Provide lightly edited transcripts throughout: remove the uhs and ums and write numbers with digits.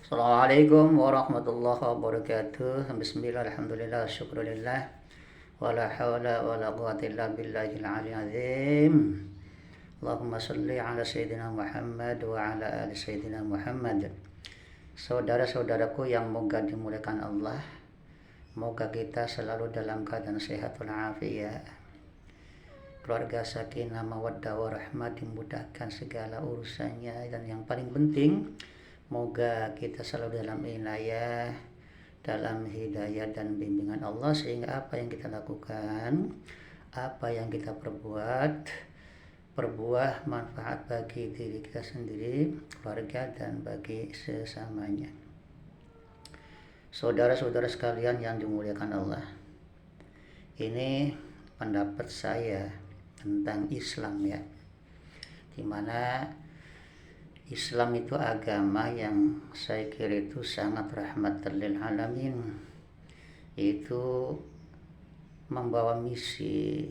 Assalamualaikum warahmatullahi wabarakatuh. Bismillah, alhamdulillah, syukurillah. Wala hawla wala quwwata illa billahil aliyyil azim. Allahumma salli ala sayyidina Muhammad wa ala ali sayyidina Muhammad. Saudara-saudaraku yang moga dimuliakan Allah, moga kita selalu dalam keadaan sehat walafiat. Keluarga sakinah mawaddah warahmah, dimudahkan segala urusannya, dan yang paling penting moga kita selalu dalam inayah, dalam hidayah dan bimbingan Allah, sehingga apa yang kita lakukan, apa yang kita perbuat manfaat bagi diri kita sendiri, keluarga, dan bagi sesamanya. Saudara-saudara sekalian yang dimuliakan Allah, ini pendapat saya tentang Islam ya, dimana Islam itu agama yang saya kira itu sangat rahmatan lil alamin. Itu membawa misi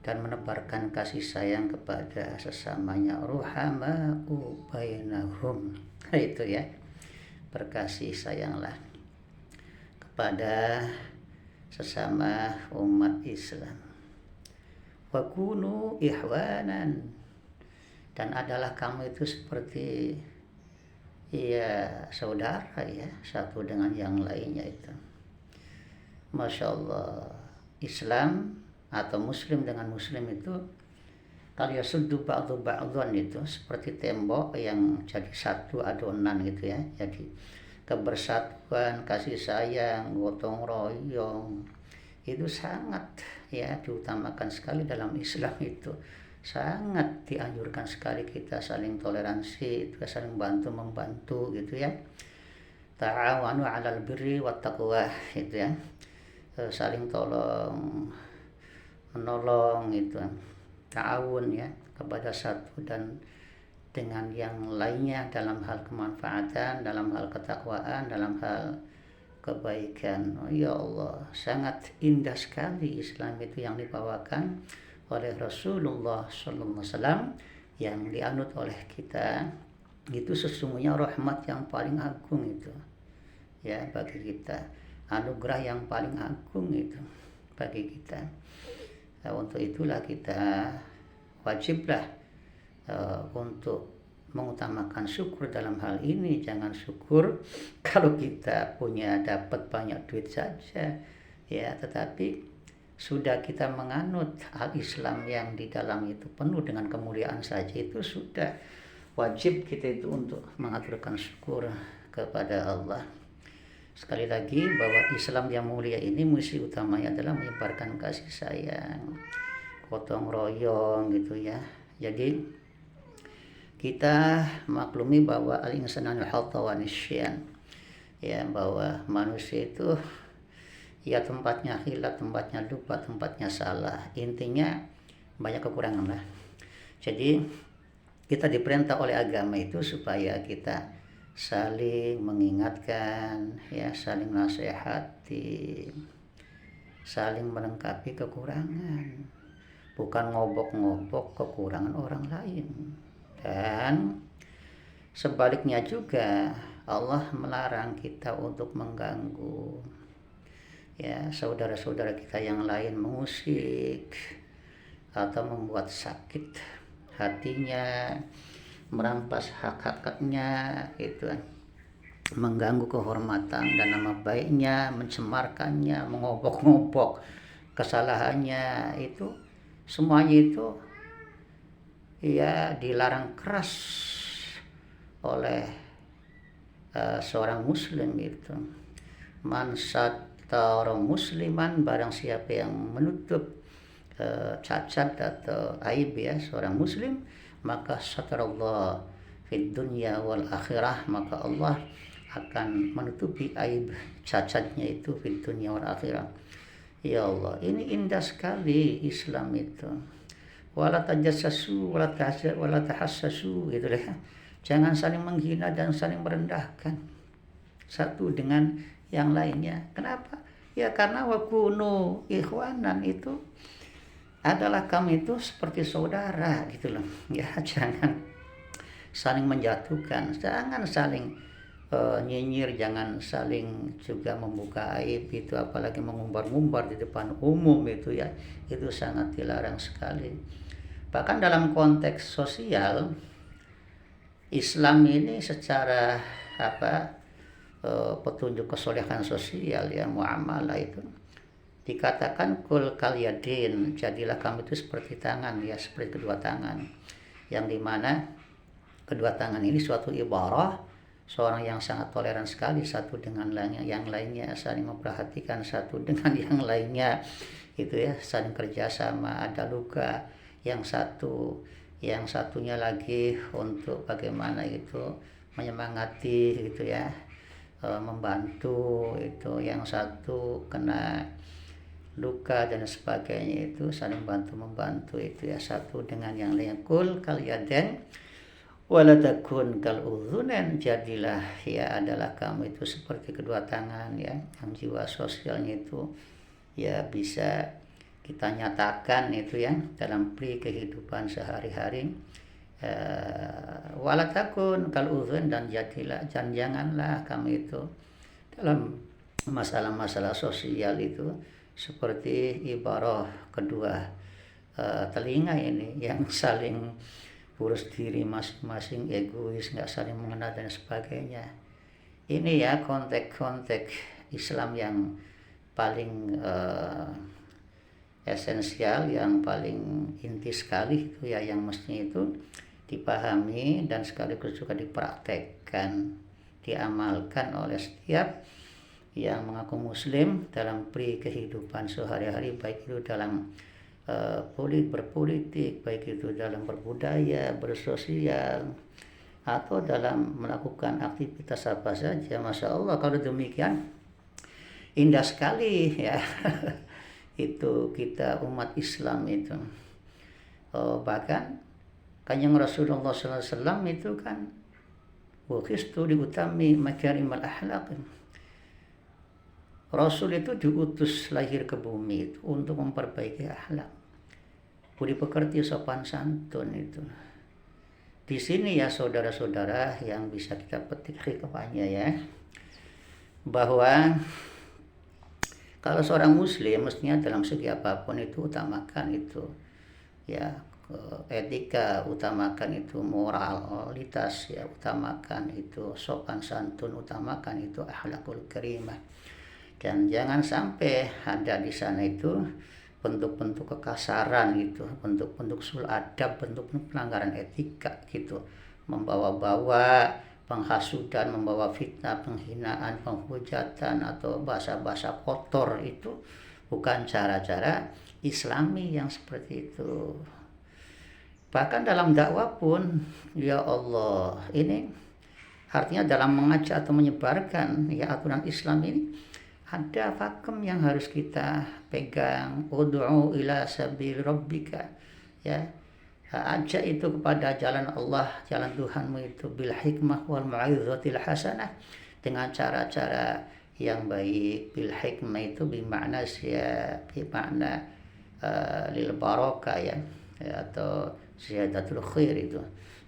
dan menebarkan kasih sayang kepada sesamanya, ruhama'u bainahum. Itu ya, berkasih sayanglah kepada sesama umat Islam. Wa kunu ihwanan, dan adalah kamu itu seperti ya saudara ya, satu dengan yang lainnya itu. Masya Allah, Islam atau Muslim dengan Muslim itu kalau yasuddu ba'du ba'dhan, itu seperti tembok yang jadi satu adonan gitu ya. Jadi kebersatuan, kasih sayang, gotong royong itu sangat ya diutamakan sekali dalam Islam itu. Sangat dianjurkan sekali kita saling toleransi, kita saling bantu-membantu gitu ya. Ta'awanu 'alal birri wat taqwa, gitu ya. Saling tolong menolong itu. Ta'awun ya, kepada satu dan dengan yang lainnya dalam hal kemanfaatan, dalam hal ketakwaan, dalam hal kebaikan. Oh, ya Allah, sangat indah sekali Islam itu yang dibawakan oleh Rasulullah SAW, yang dianut oleh kita. Itu sesungguhnya rahmat yang paling agung itu ya bagi kita, anugerah yang paling agung itu bagi kita. Untuk itulah kita wajiblah untuk mengutamakan syukur dalam hal ini. Jangan syukur kalau kita punya dapat banyak duit saja ya, tetapi sudah kita menganut al-Islam yang di dalam itu penuh dengan kemuliaan saja, itu sudah wajib kita itu untuk mengaturkan syukur kepada Allah. Sekali lagi, bahwa Islam yang mulia ini misi utamanya adalah menyebarkan kasih sayang, gotong royong gitu ya. Jadi kita maklumi bahwa al-insanu hatta wa nisyan ya, bahwa manusia itu ya tempatnya khilaf, tempatnya lupa, tempatnya salah, intinya banyak kekurangan lah. Jadi kita diperintah oleh agama itu supaya kita saling mengingatkan ya, saling nasihati, saling melengkapi kekurangan, bukan ngobok-ngobok kekurangan orang lain. Dan sebaliknya juga Allah melarang kita untuk mengganggu ya saudara-saudara kita yang lain, mengusik atau membuat sakit hatinya, merampas hak-haknya itu, mengganggu kehormatan dan nama baiknya, mencemarkannya, mengobok-ngobok kesalahannya, itu semuanya itu ya dilarang keras oleh seorang muslim itu. Man satara musliman, barang siapa yang menutup cacat atau aib ya seorang muslim, maka satarallah fid dunya wal akhirah, maka Allah akan menutupi aib cacatnya itu fid dunya wal akhirah. Ya Allah, ini indah sekali Islam itu. Wala tajassasu wala tahassasu gitu deh. Jangan saling menghina dan saling merendahkan satu dengan yang lainnya. Kenapa? Ya karena wakunu ikhwanan, itu adalah kami itu seperti saudara gitu loh. Ya jangan saling menjatuhkan, jangan saling nyinyir, jangan saling juga membuka aib itu, apalagi mengumbar-ngumbar di depan umum itu ya, itu sangat dilarang sekali. Bahkan dalam konteks sosial, Islam ini secara petunjuk kesolehan sosial ya, muamalah itu dikatakan kul kalyadin, jadilah kamu itu seperti tangan ya, seperti kedua tangan, yang dimana kedua tangan ini suatu ibarah seorang yang sangat toleran sekali satu dengan yang lainnya, saling memperhatikan satu dengan yang lainnya itu ya, saling kerjasama, ada luka yang satunya lagi untuk bagaimana itu menyemangati gitu ya, membantu itu, yang satu kena luka dan sebagainya, itu saling bantu membantu itu ya, satu dengan yang lain. Kul kal yaden wala takun kal udhunan, jadilah ya adalah kamu itu seperti kedua tangan ya, yang jiwa sosialnya itu ya bisa kita nyatakan itu ya dalam pri kehidupan sehari-hari. Wala takun kal udhun, dan jadilah, dan janganlah kamu itu dalam masalah-masalah sosial itu seperti ibarah kedua telinga ini yang saling urus diri masing-masing, egois, nggak saling mengenal dan sebagainya. Ini ya konteks Islam yang paling esensial, yang paling inti sekali itu ya, yang mestinya itu dipahami dan sekaligus juga dipraktekkan, diamalkan oleh setiap yang mengaku muslim dalam pri kehidupan sehari-hari, baik itu dalam berpolitik, baik itu dalam berbudaya, bersosial, atau dalam melakukan aktivitas apa saja. Masya Allah, kalau demikian indah sekali ya itu kita umat Islam itu. Bahkan Kanjeng Rasulullah SAW itu kan waktu diutami makarimal akhlaq. Rasul itu diutus lahir ke bumi itu untuk memperbaiki akhlak, budi pekerti, sopan santun itu. Di sini ya saudara-saudara yang bisa kita petik hikmahnya ya, bahwa kalau seorang muslim mestinya dalam segi apapun itu utamakan itu ya etika, utamakan itu moralitas ya, utamakan itu sopan santun, utamakan itu akhlakul karimah. Dan jangan sampai ada di sana itu bentuk-bentuk kekasaran gitu, bentuk-bentuk sul adab, bentuk-bentuk pelanggaran etika gitu, membawa-bawa penghasudan, membawa fitnah, penghinaan, penghujatan, atau bahasa-bahasa kotor. Itu bukan cara-cara Islami yang seperti itu. Bahkan dalam dakwah pun ya Allah, ini artinya dalam mengajak atau menyebarkan ya aturan Islam ini ada pakem yang harus kita pegang. Ud'u ila sabil rabbika ya, ajak itu kepada jalan Allah, jalan Tuhanmu itu bil hikmah wal mau'izatil hasanah, dengan cara-cara yang baik. Bil hikmah itu bermakna lil barakah ya, atau ziyadatul khair itu.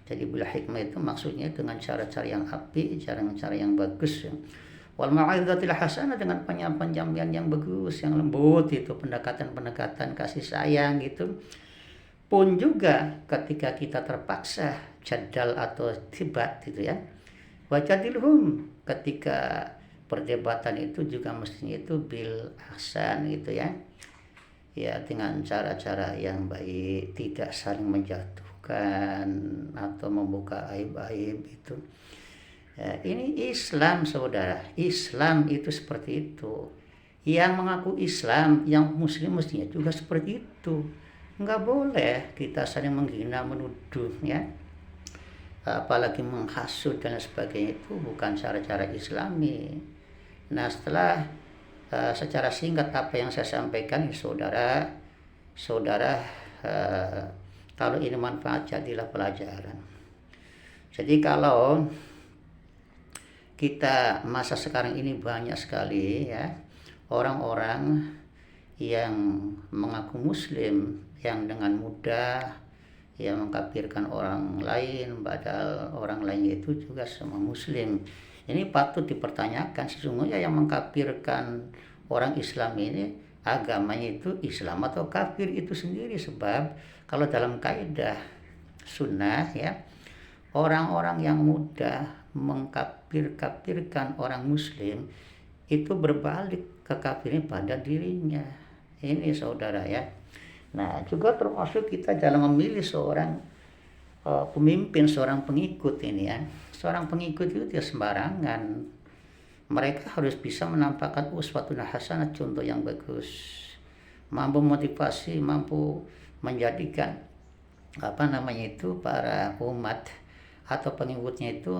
Jadi bil hikmah itu maksudnya dengan cara-cara yang apik, cara-cara yang bagus ya. Wal mau'izatil hasanah, dengan penyampaian yang bagus, yang lembut itu, pendekatan-pendekatan kasih sayang gitu. Pun juga ketika kita terpaksa jadal atau debat gitu ya, wajadilhum, ketika perdebatan itu juga mestinya itu bil ahsan gitu ya, ya dengan cara-cara yang baik, tidak saling menjatuhkan atau membuka aib-aib itu. Ya, ini Islam saudara, Islam itu seperti itu. Yang mengaku Islam, yang muslim mestinya juga seperti itu. Enggak boleh kita saling menghina, menuduh ya, apalagi menghasut dan sebagainya, itu bukan cara-cara Islami. Nah, setelah secara singkat apa yang saya sampaikan ya saudara, kalau ini manfaat jadilah pelajaran. Jadi kalau kita masa sekarang ini banyak sekali ya orang-orang yang mengaku muslim yang dengan mudah yang mengkafirkan orang lain, padahal orang lain itu juga sama muslim. Ini patut dipertanyakan, sesungguhnya yang mengkafirkan orang Islam ini agamanya itu Islam atau kafir itu sendiri. Sebab kalau dalam kaidah sunnah ya, orang-orang yang mudah mengkafirkan orang muslim itu berbalik kekafirnya pada dirinya. Ini saudara ya. Nah, juga termasuk kita dalam memilih seorang pemimpin, seorang pengikut ini ya. Seorang pengikut itu tidak sembarangan. Mereka harus bisa menampakkan uswatun hasanah, contoh yang bagus. Mampu motivasi, mampu menjadikan para umat atau pengikutnya itu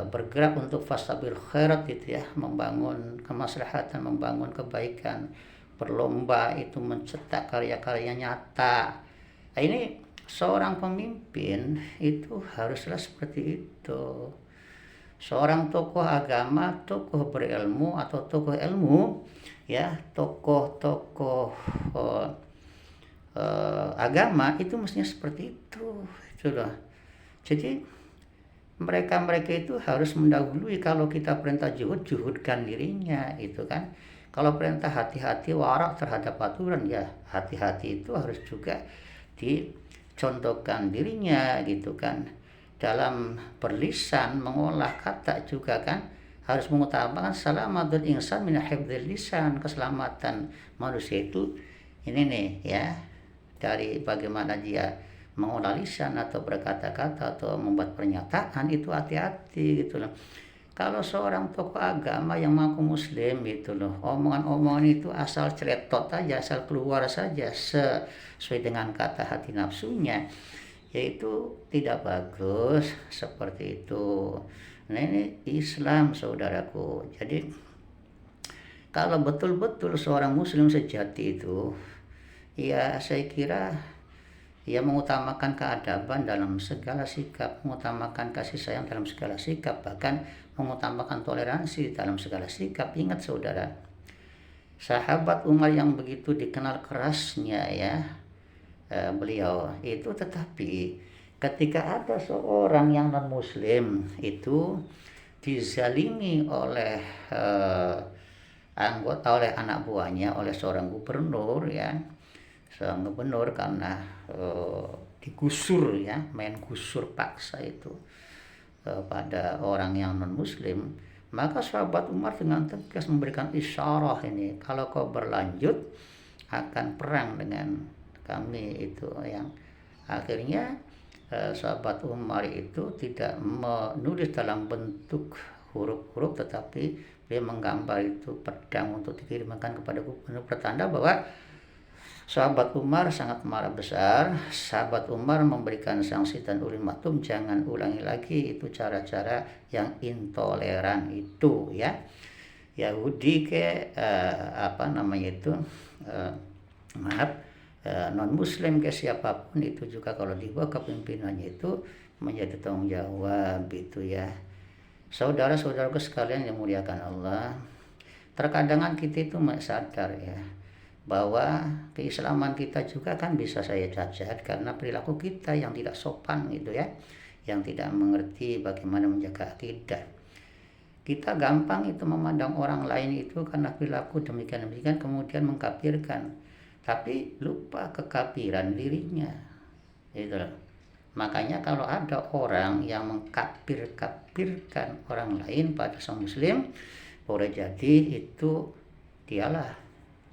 bergerak untuk fastabil khairat itu ya, membangun kemaslahatan, membangun kebaikan, berlomba itu mencetak karya-karya nyata. Nah, ini seorang pemimpin itu haruslah seperti itu. Seorang tokoh agama, tokoh berilmu atau tokoh ilmu ya, tokoh-tokoh agama itu mestinya seperti itu loh. Jadi mereka itu harus mendahului. Kalau kita perintah juhudkan dirinya itu kan. Kalau perintah hati-hati warak terhadap aturan ya, hati-hati itu harus juga dicontohkan dirinya gitu kan. Dalam berlisan, mengolah kata juga kan harus mengutamakan salamatul insan min hifdzil lisan, keselamatan manusia itu ini nih ya, dari bagaimana dia mengolah lisan atau berkata-kata atau membuat pernyataan itu hati-hati gitu loh. Kalau seorang tokoh agama yang mengaku muslim gitu loh, omongan-omongan itu asal celetot aja, asal keluar saja sesuai dengan kata hati nafsunya, yaitu tidak bagus seperti itu. Nah, ini Islam saudaraku. Jadi kalau betul-betul seorang muslim sejati itu ya, saya kira ia mengutamakan keadaban dalam segala sikap, mengutamakan kasih sayang dalam segala sikap, bahkan mengutamakan toleransi dalam segala sikap. Ingat saudara, sahabat Umar yang begitu dikenal kerasnya ya, beliau itu, tetapi ketika ada seorang yang non muslim itu dizalimi oleh oleh anak buahnya, oleh seorang gubernur ya, seorang gubernur karena digusur ya, main gusur paksa itu pada orang yang non muslim, maka sahabat Umar dengan tegas memberikan isyarah ini, kalau kau berlanjut akan perang dengan kami itu. Yang akhirnya sahabat Umar itu tidak menulis dalam bentuk huruf-huruf, tetapi dia menggambar itu pedang untuk dikirimkan kepada gubernur, pertanda bahwa sahabat Umar sangat marah besar. Sahabat Umar memberikan sanksi dan ultimatum, jangan ulangi lagi itu cara-cara yang intoleran itu ya. Yahudi non muslim ke siapapun itu juga kalau dibawa kepimpinannya itu menjadi tanggung jawab itu ya. Saudara-saudaraku sekalian yang muliakan Allah, terkadangan kita itu sadar ya bahwa keislaman kita juga kan bisa saya cacat karena perilaku kita yang tidak sopan gitu ya, yang tidak mengerti bagaimana menjaga akidah. Kita gampang itu memandang orang lain itu karena perilaku demikian kemudian mengkafirkan, tapi lupa kekafiran dirinya gitu loh. Makanya kalau ada orang yang mengkafirkan orang lain pada sang muslim, boleh jadi itu dialah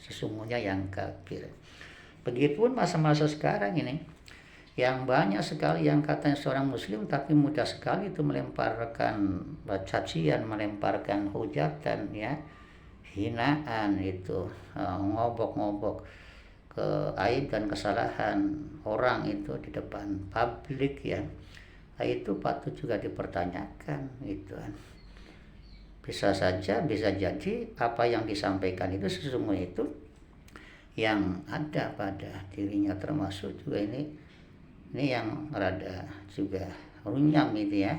sesungguhnya yang kafir. Begitupun masa-masa sekarang ini, yang banyak sekali yang katanya seorang muslim tapi mudah sekali itu melemparkan cacian, melemparkan hujatan ya, hinaan itu, ngobok-ngobok ke aib dan kesalahan orang itu di depan publik ya. Nah, itu patut juga dipertanyakan gitu kan. Bisa jadi apa yang disampaikan itu sesungguhnya itu yang ada pada dirinya, termasuk juga ini yang rada juga runyam itu ya.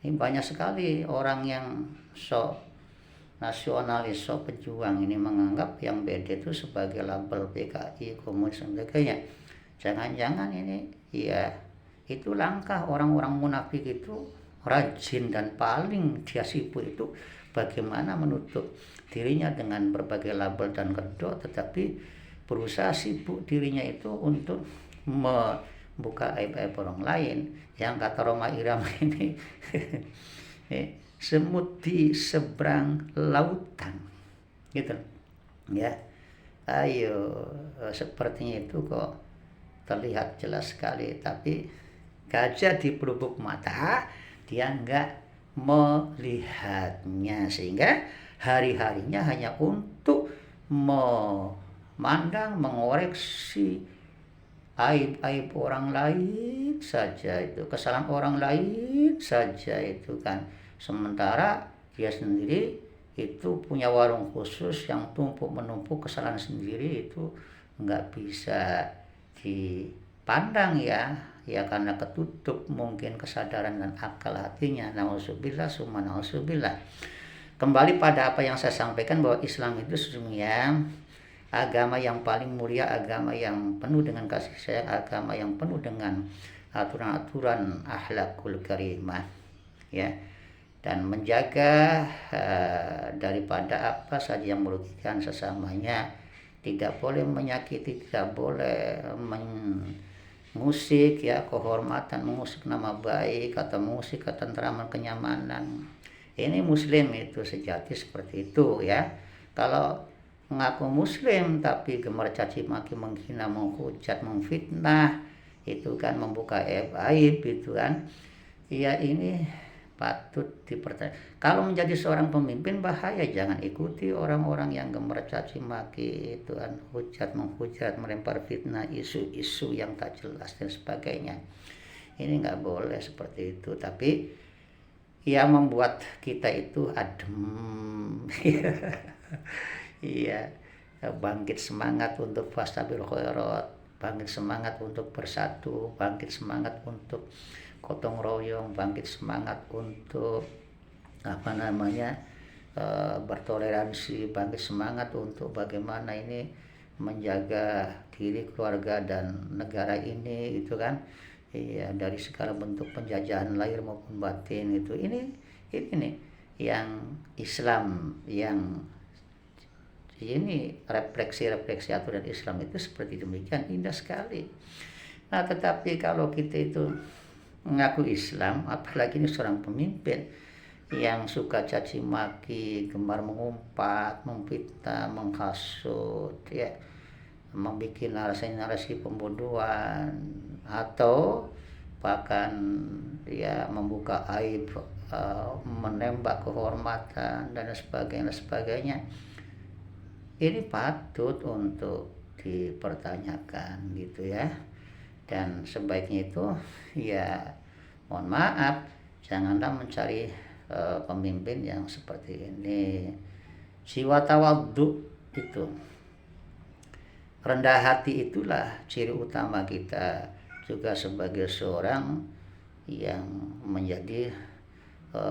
Ini banyak sekali orang yang sok nasionalis, sok pejuang ini menganggap yang beda itu sebagai label PKI, komunis dan sebagainya. Jangan-jangan ini ya itu langkah orang-orang munafik itu rajin dan paling dia sibuk itu bagaimana menutup dirinya dengan berbagai label dan kedok, tetapi berusaha sibuk dirinya itu untuk membuka aib-aib orang lain. Yang kata Roma Irama ini semut di seberang lautan, gitu ya. Ayo, sepertinya itu kok terlihat jelas sekali, tapi gajah di pelupuk mata dia enggak melihatnya, sehingga hari-harinya hanya untuk memandang, mengoreksi aib-aib orang lain saja, itu kesalahan orang lain saja itu kan. Sementara dia sendiri itu punya warung khusus yang tumpuk menumpuk kesalahan sendiri, itu nggak bisa dipandang ya karena ketutup mungkin kesadaran dan akal hatinya. Nauzubillah summa nauzubillah. Kembali pada apa yang saya sampaikan, bahwa Islam itu sesungguhnya agama yang paling mulia, agama yang penuh dengan kasih sayang, agama yang penuh dengan aturan-aturan akhlakul karimah ya, dan menjaga daripada apa saja yang merugikan sesamanya. Tidak boleh menyakiti, tidak boleh mengusik ya kehormatan, mengusik nama baik, atau mengusik ketentraman, kenyamanan. Ini muslim itu sejati seperti itu ya. Kalau mengaku muslim tapi gemar caci maki, menghina, menghujat, memfitnah, itu kan membuka aib itu kan ya, ini patut dipertanyakan. Kalau menjadi seorang pemimpin bahaya, jangan ikuti orang-orang yang gemar caci maki itu kan, hujat, menghujat, melempar fitnah, isu-isu yang tak jelas dan sebagainya. Ini nggak boleh seperti itu, tapi ya membuat kita itu adem iya, bangkit semangat untuk fastabil khairat, bangkit semangat untuk bersatu, bangkit semangat untuk gotong royong, bangkit semangat untuk bertoleransi, bangkit semangat untuk bagaimana ini menjaga diri, keluarga, dan negara ini gitu kan. Iya, dari segala bentuk penjajahan lahir maupun batin itu. Ini nih yang Islam, yang ini refleksi aturan Islam itu seperti demikian, indah sekali. Nah, tetapi kalau kita itu mengaku Islam, apalagi ini seorang pemimpin yang suka caci maki, gemar mengumpat, memfitnah, menghasut ya, membuat narasi-narasi pembodohan, atau bahkan ya membuka aib, menembak kehormatan dan sebagainya. Ini patut untuk dipertanyakan gitu ya. Dan sebaiknya itu ya mohon maaf, janganlah mencari pemimpin yang seperti ini. Jiwa tawadhu itu, rendah hati, itulah ciri utama kita juga sebagai seorang yang menjadi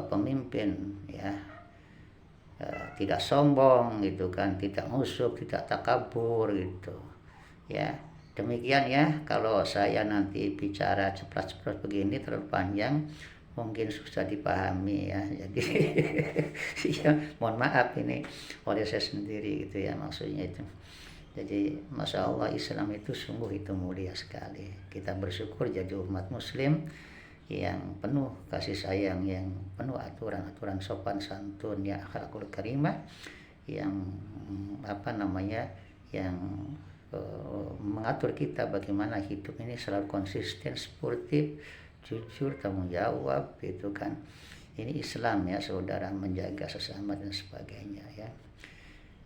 pemimpin ya. Tidak sombong gitu kan, tidak ngusuk, tidak takabur gitu ya. Demikian ya, kalau saya nanti bicara ceplas-ceplos begini terlalu panjang, mungkin susah dipahami ya. Jadi ya mohon maaf ini oleh saya sendiri gitu ya, maksudnya itu. Jadi Masya Allah, Islam itu sungguh itu mulia sekali. Kita bersyukur jadi umat muslim yang penuh kasih sayang, yang penuh aturan-aturan sopan santun ya, akhlakul karimah, yang yang mengatur kita bagaimana hidup ini selalu konsisten, sportif, jujur, tanggung jawab gitu kan. Ini Islam ya saudara, menjaga sesama dan sebagainya ya.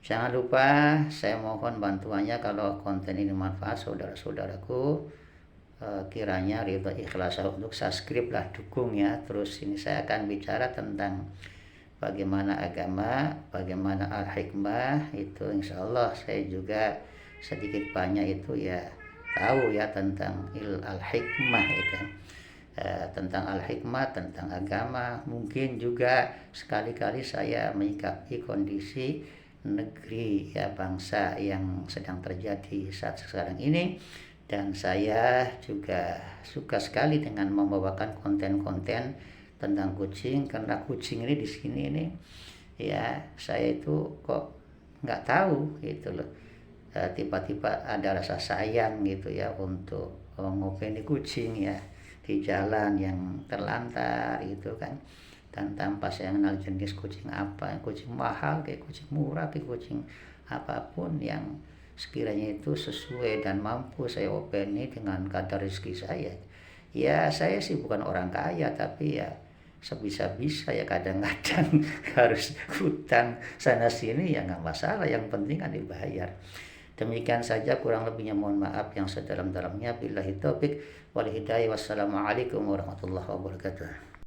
Jangan lupa, saya mohon bantuannya kalau konten ini manfaat saudara-saudaraku, kiranya ridho ikhlas untuk subscribe lah, dukung ya. Terus ini saya akan bicara tentang bagaimana agama, bagaimana al-hikmah, itu insya Allah saya juga sedikit banyak itu ya tahu ya tentang al-hikmah itu. Tentang al-hikmah, tentang agama. Mungkin juga sekali-kali saya menyikapi kondisi negeri ya, bangsa yang sedang terjadi saat sekarang ini, dan saya juga suka sekali dengan membawakan konten-konten tentang kucing, karena kucing ini di sini ini ya saya itu kok nggak tahu gitu loh. Tiba-tiba ada rasa sayang gitu ya untuk ngopeni kucing ya di jalan yang terlantar gitu kan, dan tanpa saya kenal jenis kucing apa, kucing mahal kayak kucing murah kayak kucing apapun yang sekiranya itu sesuai dan mampu saya openi dengan kadar rezeki saya. Ya saya sih bukan orang kaya, tapi ya sebisa-bisa ya kadang-kadang harus hutang sana sini ya nggak masalah, yang penting kan dibayar. Demikian saja, kurang lebihnya mohon maaf yang sedalam-dalamnya. Billahi taufik wal hidayah. Wassalamualaikum warahmatullahi wabarakatuh.